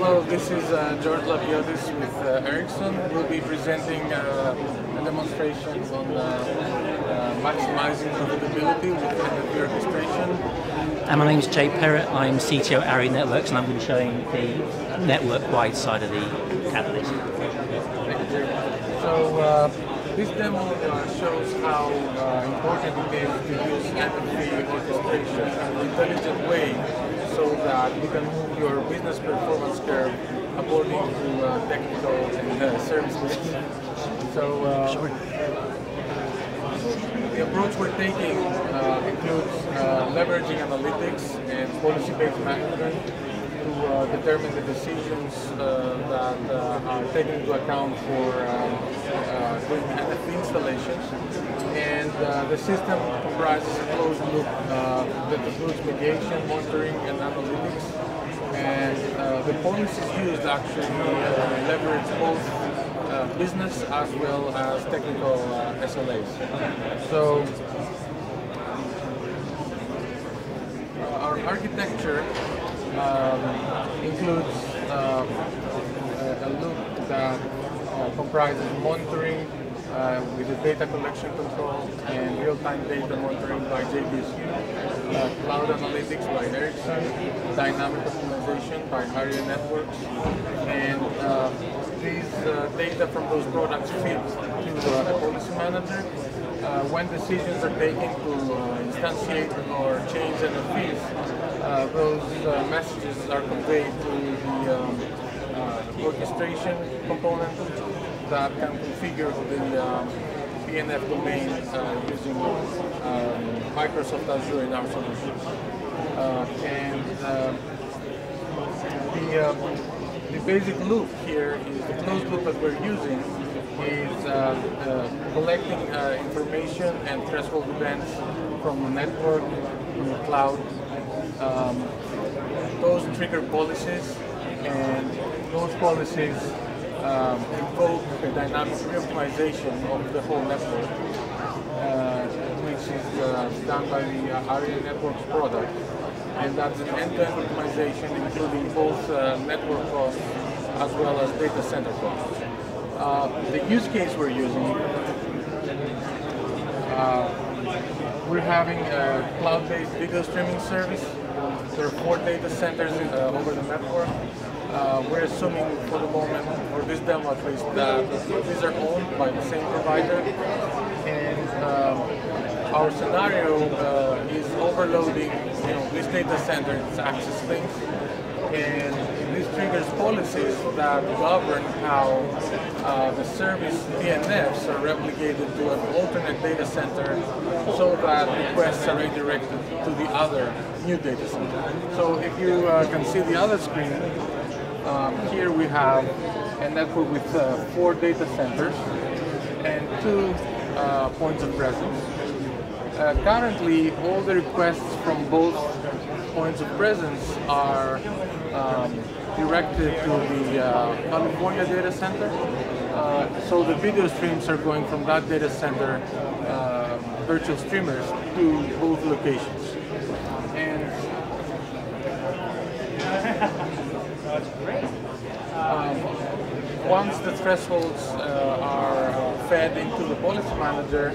Hello, this is Jorg Lepiodus with Ericsson. We'll be presenting a demonstration on maximizing profitability with NFV orchestration. And my name is Perrett. I'm CTO of Aria Networks, and I'm going to be showing the network-wide side of the catalyst. So this demo shows how important it is to use NFV orchestration in an intelligent way, so that you can move your business performance curve according to technical and service needs. So the approach we're taking includes leveraging analytics and policy-based management to determine the decisions that are taken into account for doing NFV installations. And the system comprises a closed loop that includes mediation, monitoring, and analytics. And the policies used actually leverage both business as well as technical SLAs. So our architecture includes a loop that comprises monitoring with the data collection control and real-time data monitoring by JDSU, cloud analytics by Ericsson, dynamic optimization by Aria Networks, and these data from those products feed to a policy manager. When decisions are taken to instantiate or change NFVs, those messages are conveyed to the orchestration component that can configure the PNF domain using Microsoft Azure in our solutions. The basic loop here is the closed loop that we're using is collecting information and threshold events from the network, from the cloud. Those trigger policies, and those policies invoke a dynamic reoptimization of the whole network, which is done by the Aria Networks product. And that's an end-to-end optimization, including both network costs as well as data center costs. The use case we're using, we're having a cloud-based video streaming service. There are 4 data centers over the network. We're assuming for the moment, for this demo at least, that these are owned by the same provider. And our scenario is overloading this data center, its access things. And this triggers policies that govern how the service DNFs are replicated to an alternate data center, so that requests are redirected to the other new data center. So if you can see the other screen, here we have a network with 4 data centers and 2 points of presence. Currently, all the requests from both points of presence are directed to the California data center. So the video streams are going from that data center, virtual streamers, to both locations. And once the thresholds are fed into the policy manager,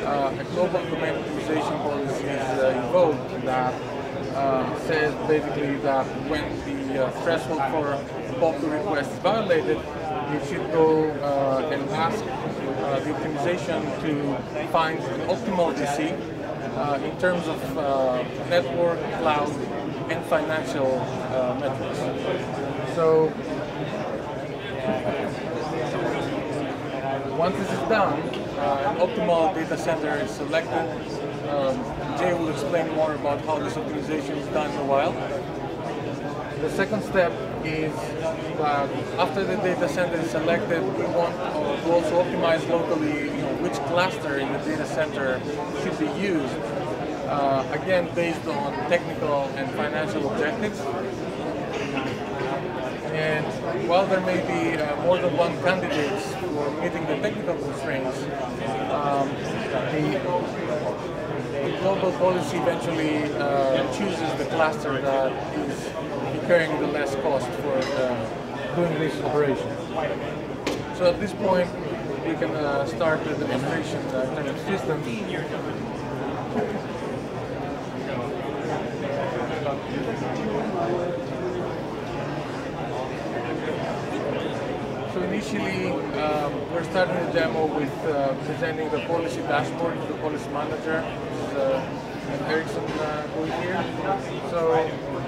a global domain optimization policy is invoked that says basically that when the threshold for POP request is violated, you should go and ask the optimization to find an optimal DC in terms of network, cloud, and financial metrics. So once this is done, an optimal data center is selected. Jay will explain more about how this optimization is done in a while. The second step is that after the data center is selected, we want to also optimize locally which cluster in the data center should be used, again based on technical and financial objectives. And while there may be more than one candidate for meeting the technical constraints, the global policy eventually chooses the cluster that is incurring the less cost for doing this operation. So at this point, we can start the demonstration in terms of system. So initially, we're starting the demo with presenting the policy dashboard to the policy manager, which is an Ericsson booth here. So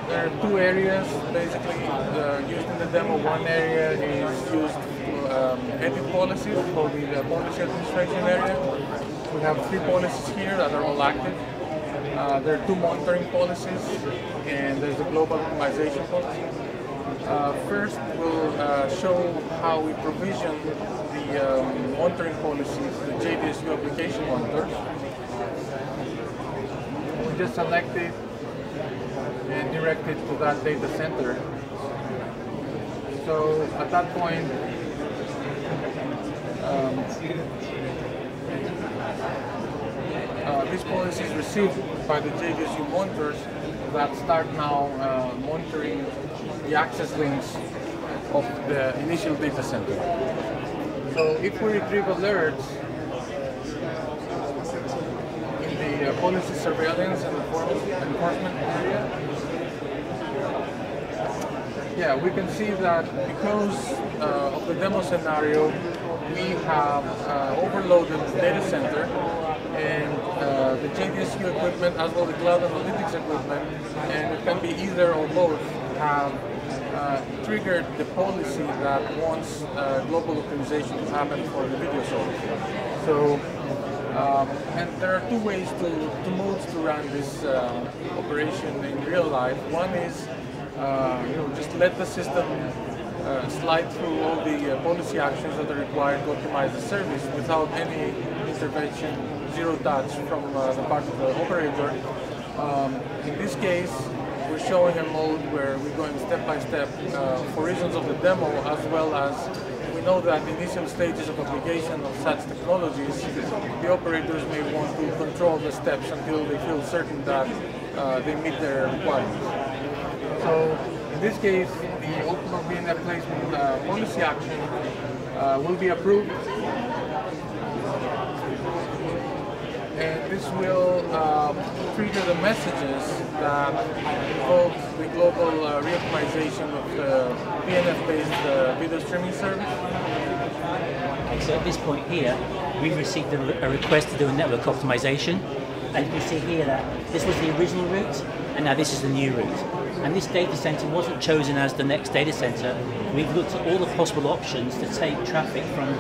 there are two areas basically used in the demo. One area is used to edit policies, called the policy administration area. We have 3 policies here that are all active. There are 2 monitoring policies, and there's a global optimization policy. First, we'll show how we provision the monitoring policies, the JDSU application monitor. We just select it and direct it to that data center. So at that point, this policy is received by the JDSU monitors that start now monitoring the access links of the initial data center. So if we retrieve alerts in the policy surveillance and enforcement area, yeah, we can see that because of the demo scenario, we have overloaded the data center, and the JDSU equipment as well the cloud analytics equipment, and it can be either or both, have triggered the policy that wants global optimization to happen for the video service. So, and there are 2 ways, 2 modes to run this operation in real life. One is just let the system slide through all the policy actions that are required to optimize the service without any intervention, zero touch from the part of the operator. In this case, we're showing a mode where we're going step by step for reasons of the demo, as well as we know that initial stages of application of such technologies, the operators may want to control the steps until they feel certain that they meet their requirements. So in this case, the ultimate VNF placement policy action will be approved, and this will trigger the messages that involve the global re-optimization of the VNF-based video streaming service. Okay, so at this point here, we've received a request to do a network optimization, and you can see here that this was the original route, and now this is the new route. And this data center wasn't chosen as the next data center. We've looked at all the possible options to take traffic from,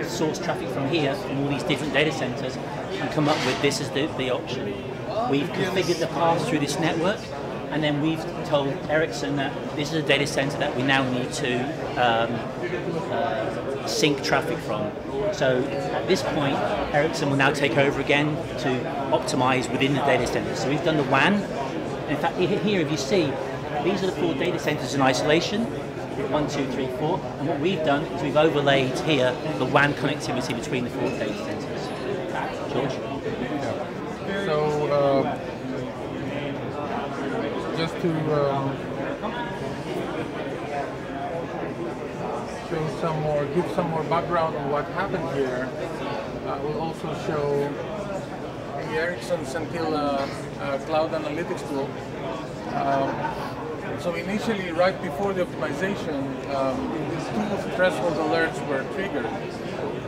source traffic from here, from all these different data centers, and come up with this as the option. We've configured the paths through this network, and then we've told Ericsson that this is a data center that we now need to sync traffic from. So at this point, Ericsson will now take over again to optimize within the data center. So we've done the WAN. In fact, here, if you see, these are the 4 data centers in isolation, 1, 2, 3, 4, and what we've done is we've overlaid here the WAN connectivity between the 4 data centers. George? Yeah. So, just to show some more, give some more background on what happened here, we'll also show the Ericsson Scintilla cloud analytics tool. So initially, right before the optimization, these 2 threshold alerts were triggered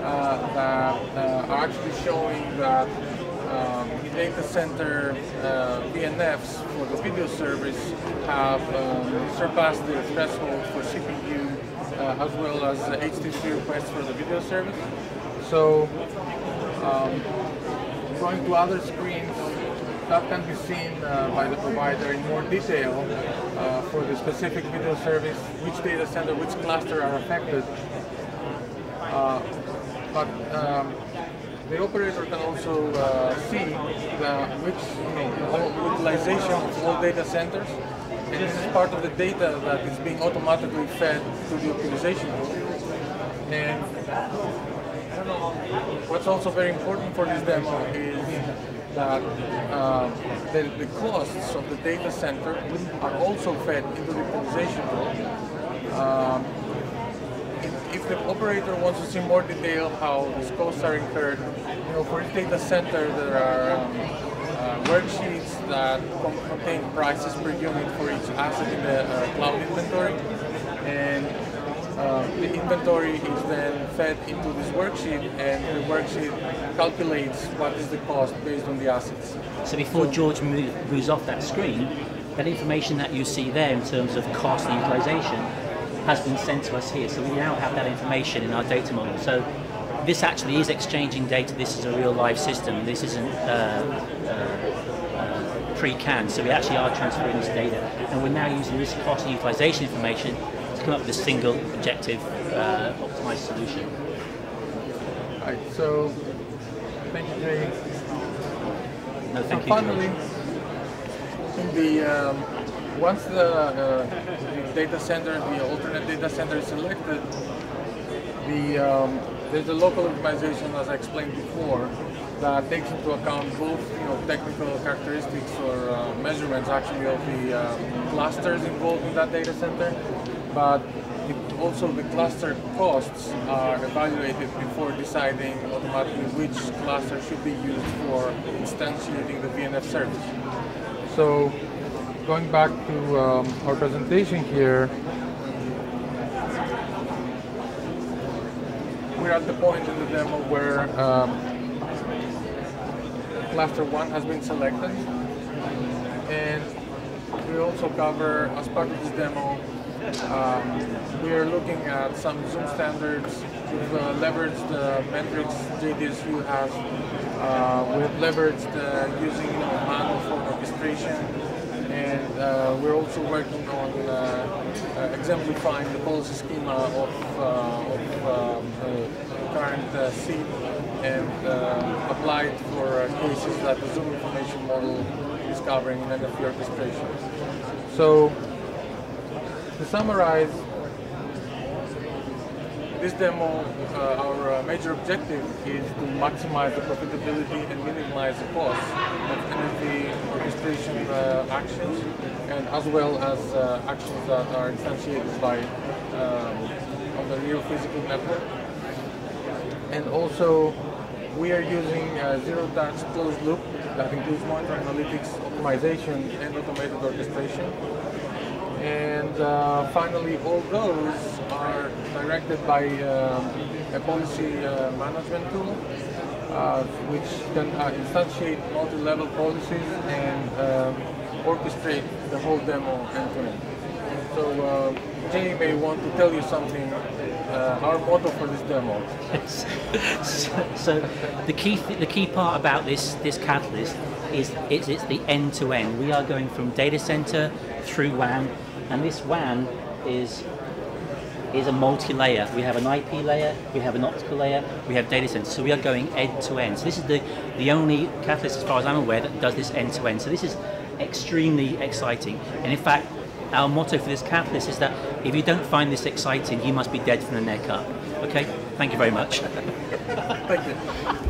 that are actually showing that the data center VNFs for the video service have surpassed the threshold for CPU as well as HTTP requests for the video service. So going to other screens, that can be seen by the provider in more detail for the specific video service, which data center, which cluster are affected. But the operator can also see which utilization of all data centers, and this is part of the data that is being automatically fed to the optimization tool. And what's also very important for this demo is that the costs of the data center are also fed into the optimization rule. If the operator wants to see more detail how these costs are incurred, for each data center there are worksheets that contain prices per unit for each asset in the cloud inventory, and the inventory is then fed into this worksheet, and the worksheet calculates what is the cost based on the assets. So before George moves off that screen, that information that you see there in terms of cost and utilization has been sent to us here. So we now have that information in our data model. So this actually is exchanging data. This is a real live system. This isn't pre-canned. So we actually are transferring this data, and we're now using this cost and utilization information to come up with a single objective optimized solution. Right. So thank you, Jay. No, thank you. Finally, in the once the data center, the alternate data center is selected, there's a local optimization, as I explained before, that takes into account both technical characteristics or measurements actually of the clusters involved in that data center, but also the cluster costs are evaluated before deciding automatically which cluster should be used for instantiating the VNF service. So going back to our presentation here, we're at the point in the demo where cluster 1 has been selected, and we also cover, as part of this demo, we are looking at some Zoom standards. We've leveraged the metrics JDSU has. We've leveraged using manual form orchestration, and we're also working on exemplifying the policy schema of the current seed, and applied for cases that the Zoom information model is covering in NFV orchestration. So, to summarize this demo, our major objective is to maximize the profitability and minimize the costs of NFV orchestration actions, and as well as actions that are instantiated by on the real physical network. And also, we are using zero-touch closed loop that includes monitor analytics, optimization, and automated orchestration. And finally, all those are directed by a policy management tool, which can instantiate multi-level policies and orchestrate the whole demo end-to-end. So Jay may want to tell you something, our motto for this demo. So the key part about this catalyst is it's the end-to-end. We are going from data center through WAN, and this WAN is a multi-layer. We have an IP layer, we have an optical layer, we have data centers. So we are going end-to-end. So this is the only catalyst, as far as I'm aware, that does this end-to-end. So this is extremely exciting. And in fact, our motto for this catalyst is that if you don't find this exciting, you must be dead from the neck up. Okay? Thank you very much. Thank you.